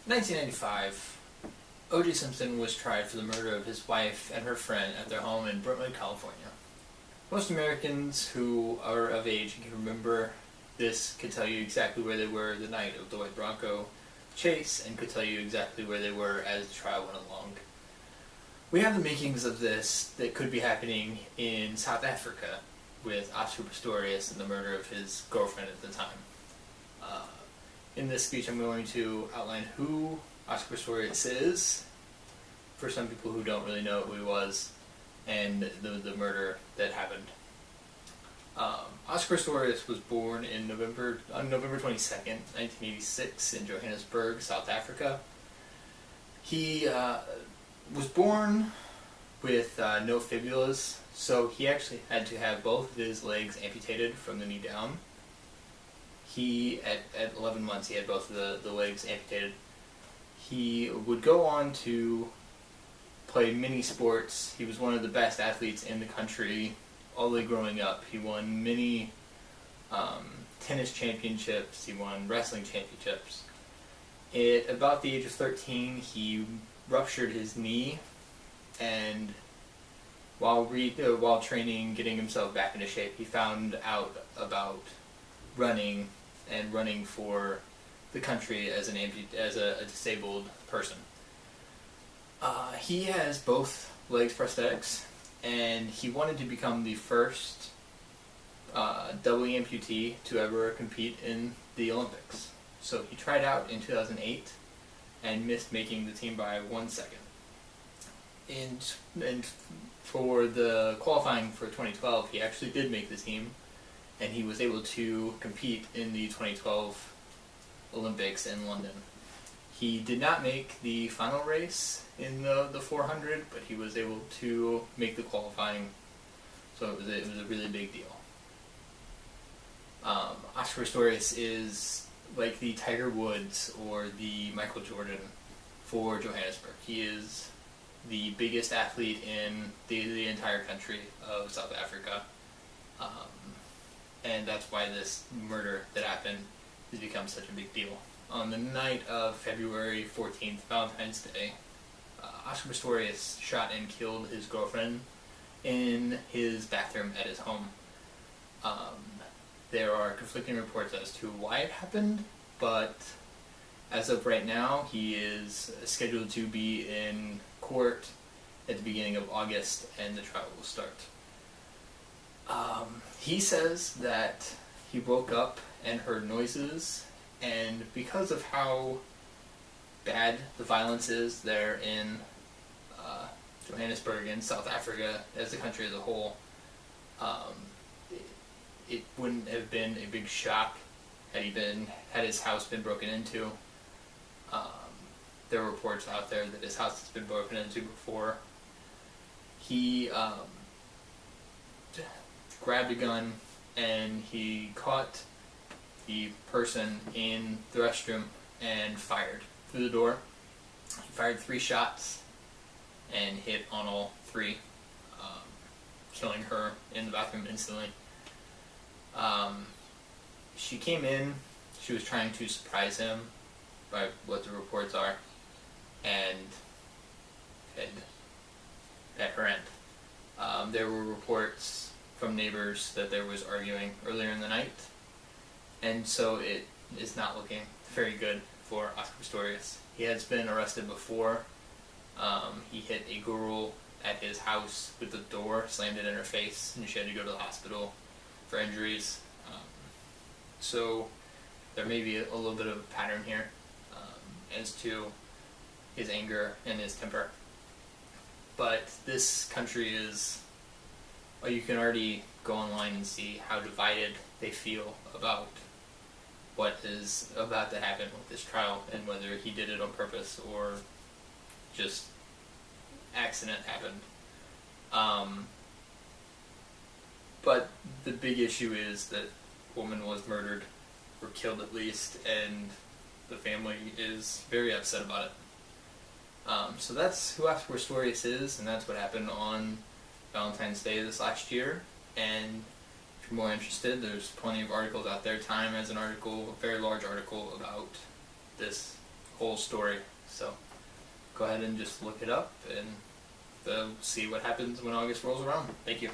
1995, O.J. Simpson was tried for the murder of his wife and her friend at their home in Brentwood, California. Most Americans who are of age and can remember this could tell you exactly where they were the night of the white Bronco chase and could tell you exactly where they were as the trial went along. We have the makings of this that could be happening in South Africa with Oscar Pistorius and the murder of his girlfriend at the time. In this speech, I'm going to outline who Oscar Pistorius is, for some people who don't really know who he was, and the murder that happened. Oscar Pistorius was born on November 22nd, 1986 in Johannesburg, South Africa. He was born with no fibulas, so he actually had to have both of his legs amputated from the knee down. At 11 months, he had both of the legs amputated. He would go on to play many sports. He was one of the best athletes in the country all the way growing up. He won many tennis championships. He won wrestling championships. At about the age of 13, he ruptured his knee, and while training, getting himself back into shape, he found out about running for the country as a disabled person. He has both legs prosthetics, and he wanted to become the first double amputee to ever compete in the Olympics. So he tried out in 2008 and missed making the team by 1 second. And for the qualifying for 2012, he actually did make the team, and he was able to compete in the 2012 Olympics in London. He did not make the final race in the 400, but he was able to make the qualifying, so it was a really big deal. Oscar Pistorius is like the Tiger Woods or the Michael Jordan for Johannesburg. He is the biggest athlete in the entire country of South Africa. And that's why this murder that happened has become such a big deal. On the night of February 14th, Valentine's Day, Oscar Pistorius shot and killed his girlfriend in his bathroom at his home. There are conflicting reports as to why it happened, but as of right now, he is scheduled to be in court at the beginning of August, and the trial will start. He says that he woke up and heard noises, and because of how bad the violence is there in Johannesburg and South Africa as a country as a whole, it wouldn't have been a big shock had his house been broken into. There are reports out there that his house has been broken into before. He grabbed a gun and he caught the person in the restroom and fired through the door. He fired 3 shots and hit on all 3, killing her in the bathroom instantly. She came in, she was trying to surprise him by what the reports are, and had at her end. There were reports from neighbors that there was arguing earlier in the night, and so it is not looking very good for Oscar Pistorius. He has been arrested before. He hit a girl at his house with the door, slammed it in her face, and she had to go to the hospital for injuries. So there may be a little bit of a pattern here as to his anger and his temper. But this country is, well, you can already go online and see how divided they feel about what is about to happen with this trial and whether he did it on purpose or just accident happened. But the big issue is that a woman was murdered, or killed at least, and the family is very upset about it. So that's who Oscar Pistorius is, and that's what happened on Valentine's Day this last year. And if you're more interested, there's plenty of articles out there. Time has an article, a very large article about this whole story. So go ahead and just look it up and see what happens when August rolls around. Thank you.